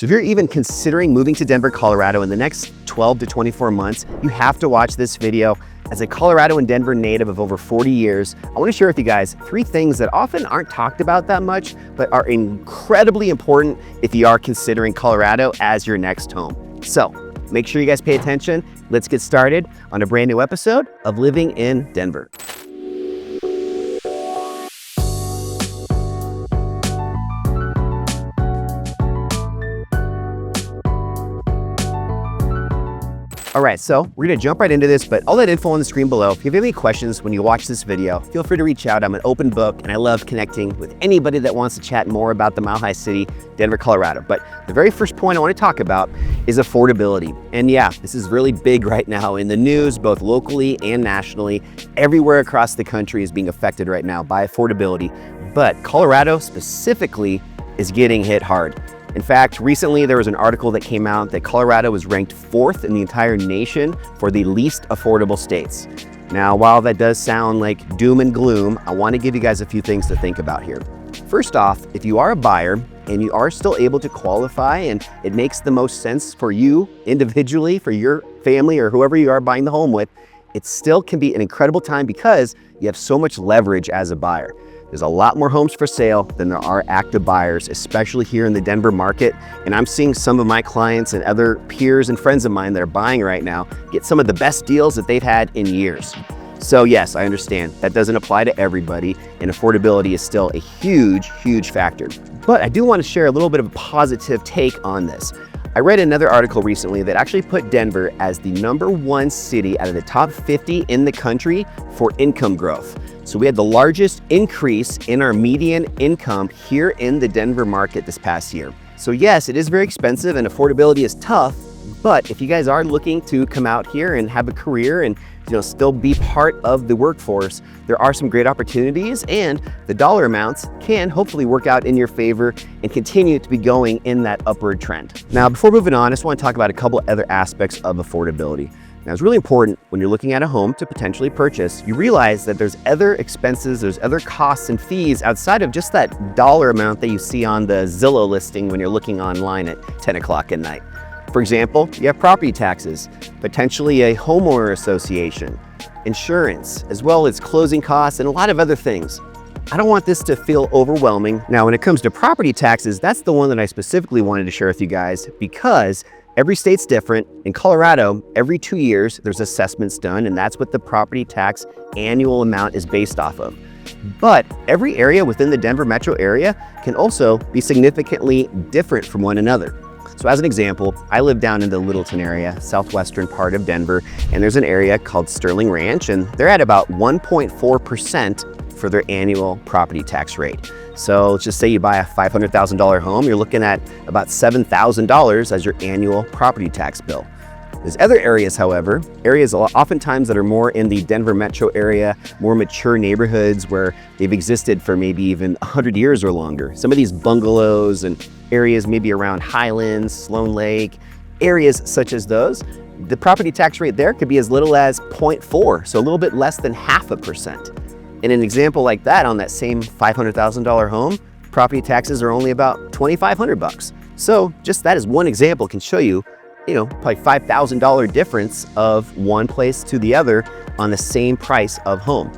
So if you're even considering moving to Denver, Colorado in the next 12 to 24 months, you have to watch this video. As a Colorado and Denver native of over 40 years, I want to share with you guys 3 things that often aren't talked about that much, but are incredibly important if you are considering Colorado as your next home. So make sure you guys pay attention. Let's get started on a brand new episode of Living in Denver. All right, so we're gonna jump right into this, but all that info on the screen below. If you have any questions when you watch this video, feel free to reach out. I'm an open book and I love connecting with anybody that wants to chat more about the Mile High City, Denver, Colorado. But the very first point I wanna talk about is affordability. And yeah, this is really big right now in the news, both locally and nationally. Everywhere across the country is being affected right now by affordability, but Colorado specifically is getting hit hard. In fact, recently there was an article that came out that Colorado was ranked 4th in the entire nation for the least affordable states. Now, while that does sound like doom and gloom, I want to give you guys a few things to think about here. First off, if you are a buyer and you are still able to qualify and it makes the most sense for you individually, for your family or whoever you are buying the home with, it still can be an incredible time because you have so much leverage as a buyer. There's a lot more homes for sale than there are active buyers, especially here in the Denver market. And I'm seeing some of my clients and other peers and friends of mine that are buying right now get some of the best deals that they've had in years. So yes, I understand that doesn't apply to everybody, and affordability is still a huge, huge factor. But I do want to share a little bit of a positive take on this. I read another article recently that actually put Denver as the #1 city out of the top 50 in the country for income growth. So we had the largest increase in our median income here in the Denver market this past year. So yes, it is very expensive and affordability is tough, but if you guys are looking to come out here and have a career and still be part of the workforce, there are some great opportunities and the dollar amounts can hopefully work out in your favor and continue to be going in that upward trend. Now, before moving on, I just want to talk about a couple other aspects of affordability. Now, it's really important when you're looking at a home to potentially purchase, you realize that there's other expenses, there's other costs and fees outside of just that dollar amount that you see on the Zillow listing when you're looking online at 10 o'clock at night. For example, you have property taxes, potentially a homeowner association, insurance, as well as closing costs and a lot of other things. I don't want this to feel overwhelming. Now, when it comes to property taxes, that's the one that I specifically wanted to share with you guys because every state's different. In Colorado, every 2 years, there's assessments done, and that's what the property tax annual amount is based off of. But every area within the Denver metro area can also be significantly different from one another. So as an example, I live down in the Littleton area, southwestern part of Denver, and there's an area called Sterling Ranch, and they're at about 1.4% for their annual property tax rate. So let's just say you buy a $500,000 home, you're looking at about $7,000 as your annual property tax bill. There's other areas, however, areas oftentimes that are more in the Denver metro area, more mature neighborhoods where they've existed for maybe even 100 years or longer. Some of these bungalows and areas maybe around Highlands, Sloan Lake, areas such as those, the property tax rate there could be as little as 0.4, so a little bit less than 0.5%. In an example like that, on that same $500,000 home, property taxes are only about $2,500. So just that as one example can show you, probably $5,000 difference of one place to the other on the same price of home.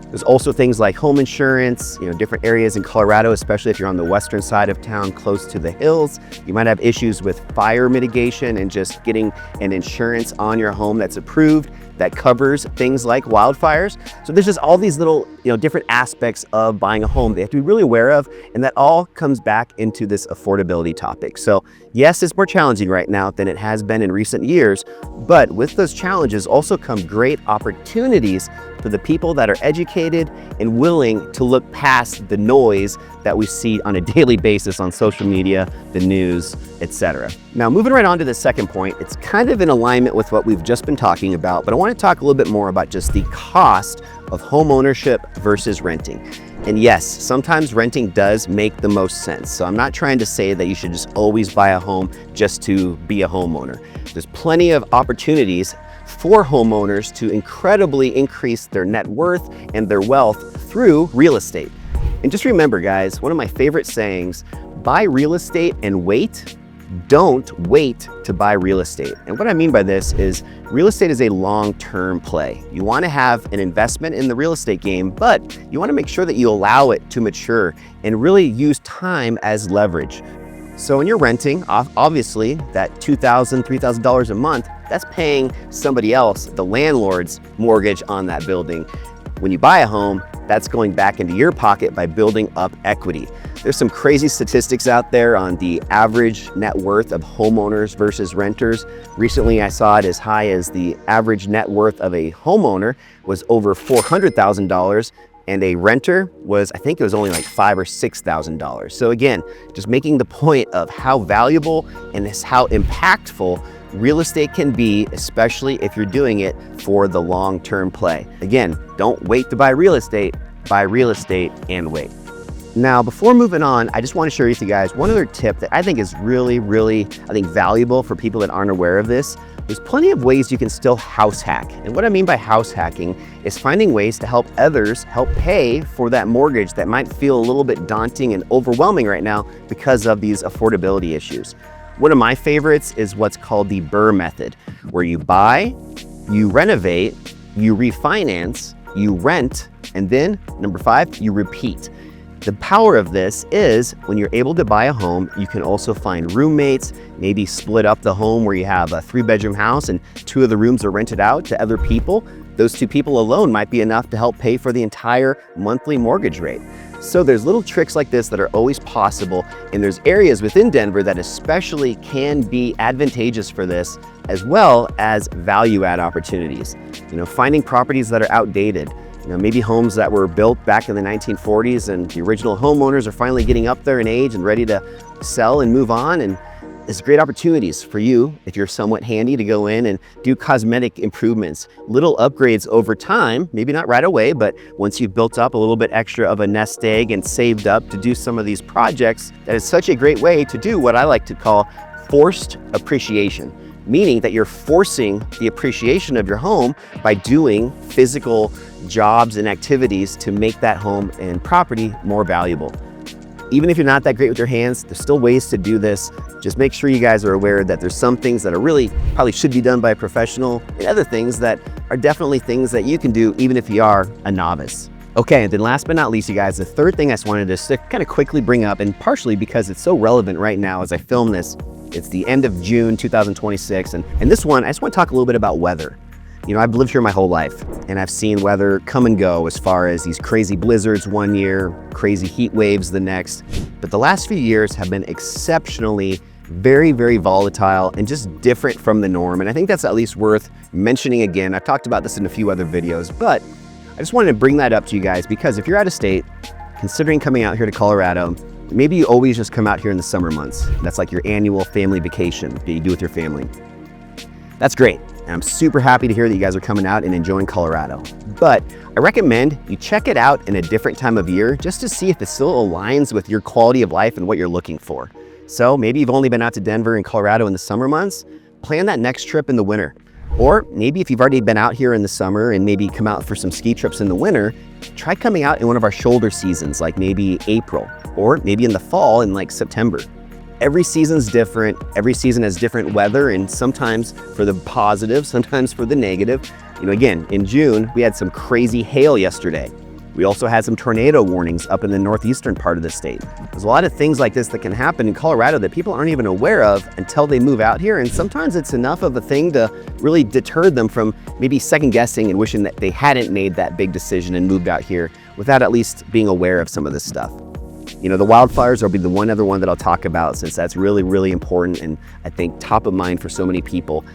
There's also things like home insurance, different areas in Colorado, especially if you're on the western side of town close to the hills, you might have issues with fire mitigation and just getting an insurance on your home that's approved that covers things like wildfires. So there's just all these little, different aspects of buying a home they have to be really aware of, and that all comes back into this affordability topic. So yes, it's more challenging right now than it has been in recent years, but with those challenges also come great opportunities for the people that are educated and willing to look past the noise that we see on a daily basis on social media, the news, etc. Now, moving right on to the second point, it's kind of in alignment with what we've just been talking about, but I want to talk a little bit more about just the cost of home ownership versus renting. And yes, sometimes renting does make the most sense. So I'm not trying to say that you should just always buy a home just to be a homeowner. There's plenty of opportunities for homeowners to incredibly increase their net worth and their wealth through real estate. And just remember, guys, one of my favorite sayings, buy real estate and wait, don't wait to buy real estate. And what I mean by this is real estate is a long-term play. You want to have an investment in the real estate game, but you want to make sure that you allow it to mature and really use time as leverage. So when you're renting, obviously that $2,000, $3,000 a month, that's paying somebody else, the landlord's mortgage on that building. When you buy a home, that's going back into your pocket by building up equity. There's some crazy statistics out there on the average net worth of homeowners versus renters. Recently, I saw it as high as the average net worth of a homeowner was over $400,000, and a renter was, I think it was only like $5,000 or $6,000. So again, just making the point of how valuable and how impactful real estate can be, especially if you're doing it for the long-term play. Again, don't wait to buy real estate and wait. Now, before moving on, I just want to share with you guys one other tip that I think is really, valuable for people that aren't aware of this. There's plenty of ways you can still house hack. And what I mean by house hacking is finding ways to help others help pay for that mortgage that might feel a little bit daunting and overwhelming right now because of these affordability issues. One of my favorites is what's called the BRRRR method, where you buy, you renovate, you refinance, you rent, and then number 5, you repeat. The power of this is when you're able to buy a home, you can also find roommates, maybe split up the home where you have a 3-bedroom house and 2 of the rooms are rented out to other people. Those 2 people alone might be enough to help pay for the entire monthly mortgage rate. So there's little tricks like this that are always possible, and there's areas within Denver that especially can be advantageous for this, as well as value add opportunities. Finding properties that are outdated, maybe homes that were built back in the 1940s and the original homeowners are finally getting up there in age and ready to sell and move on. And it's great opportunities for you, if you're somewhat handy, to go in and do cosmetic improvements, little upgrades over time, maybe not right away, but once you've built up a little bit extra of a nest egg and saved up to do some of these projects. That is such a great way to do what I like to call forced appreciation, meaning that you're forcing the appreciation of your home by doing physical jobs and activities to make that home and property more valuable. Even if you're not that great with your hands, there's still ways to do this. Just make sure you guys are aware that there's some things that are really probably should be done by a professional, and other things that are definitely things that you can do even if you are a novice. Okay, and then last but not least, you guys, the third thing I just wanted to kind of quickly bring up, and partially because it's so relevant right now as I film this. It's the end of June 2026, and this one, I just want to talk a little bit about weather. I've lived here my whole life, and I've seen weather come and go as far as these crazy blizzards one year, crazy heat waves the next. But the last few years have been exceptionally very, very volatile and just different from the norm. And I think that's at least worth mentioning again. I've talked about this in a few other videos, but I just wanted to bring that up to you guys because if you're out of state, considering coming out here to Colorado, maybe you always just come out here in the summer months. That's like your annual family vacation that you do with your family. That's great. And I'm super happy to hear that you guys are coming out and enjoying Colorado. But I recommend you check it out in a different time of year just to see if it still aligns with your quality of life and what you're looking for. So maybe you've only been out to Denver and Colorado in the summer months, plan that next trip in the winter. Or maybe if you've already been out here in the summer and maybe come out for some ski trips in the winter, try coming out in one of our shoulder seasons, like maybe April, or maybe in the fall in like September. Every season's different. Every season has different weather, and sometimes for the positive, sometimes for the negative. Again, in June, we had some crazy hail yesterday. We also had some tornado warnings up in the northeastern part of the state. There's a lot of things like this that can happen in Colorado that people aren't even aware of until they move out here. And sometimes it's enough of a thing to really deter them from maybe second guessing and wishing that they hadn't made that big decision and moved out here without at least being aware of some of this stuff. The wildfires will be the one other one that I'll talk about, since that's really, really important and I think top of mind for so many people.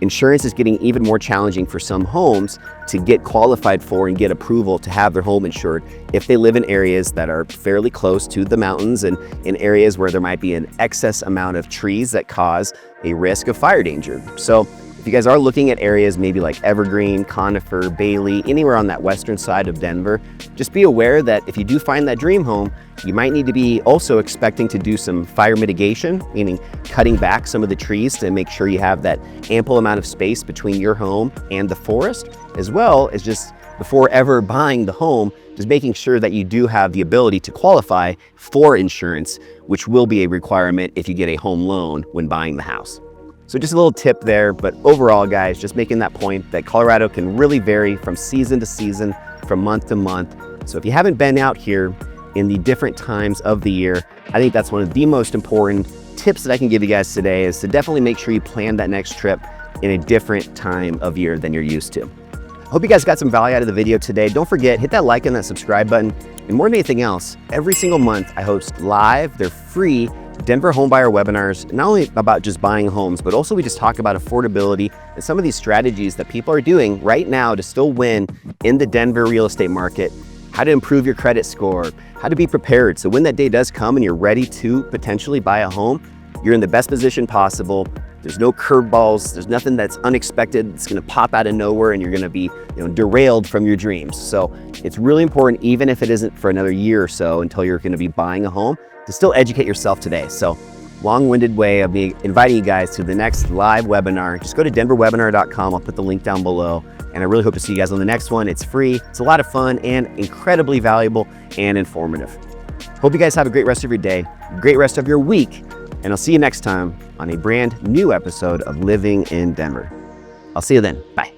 Insurance is getting even more challenging for some homes to get qualified for and get approval to have their home insured if they live in areas that are fairly close to the mountains and in areas where there might be an excess amount of trees that cause a risk of fire danger. So if you guys are looking at areas maybe like Evergreen, Conifer, Bailey, anywhere on that western side of Denver, just be aware that if you do find that dream home, you might need to be also expecting to do some fire mitigation, meaning cutting back some of the trees to make sure you have that ample amount of space between your home and the forest, as well as just before ever buying the home, just making sure that you do have the ability to qualify for insurance, which will be a requirement if you get a home loan when buying the house. So just a little tip there, but overall guys, just making that point that Colorado can really vary from season to season, from month to month. So if you haven't been out here in the different times of the year, I think that's one of the most important tips that I can give you guys today, is to definitely make sure you plan that next trip in a different time of year than you're used to. I hope you guys got some value out of the video today. Don't forget, hit that like and that subscribe button. And more than anything else, every single month I host live, they're free Denver homebuyer webinars, not only about just buying homes, but also we just talk about affordability and some of these strategies that people are doing right now to still win in the Denver real estate market, how to improve your credit score, how to be prepared. So when that day does come and you're ready to potentially buy a home, you're in the best position possible. There's no curveballs. There's nothing that's unexpected that's going to pop out of nowhere and you're going to be derailed from your dreams. So it's really important, even if it isn't for another year or so until you're going to be buying a home, to still educate yourself today. So long-winded way of me inviting you guys to the next live webinar. Just go to denverwebinar.com. I'll put the link down below. And I really hope to see you guys on the next one. It's free. It's a lot of fun and incredibly valuable and informative. Hope you guys have a great rest of your day, great rest of your week. And I'll see you next time on a brand new episode of Living in Denver. I'll see you then. Bye.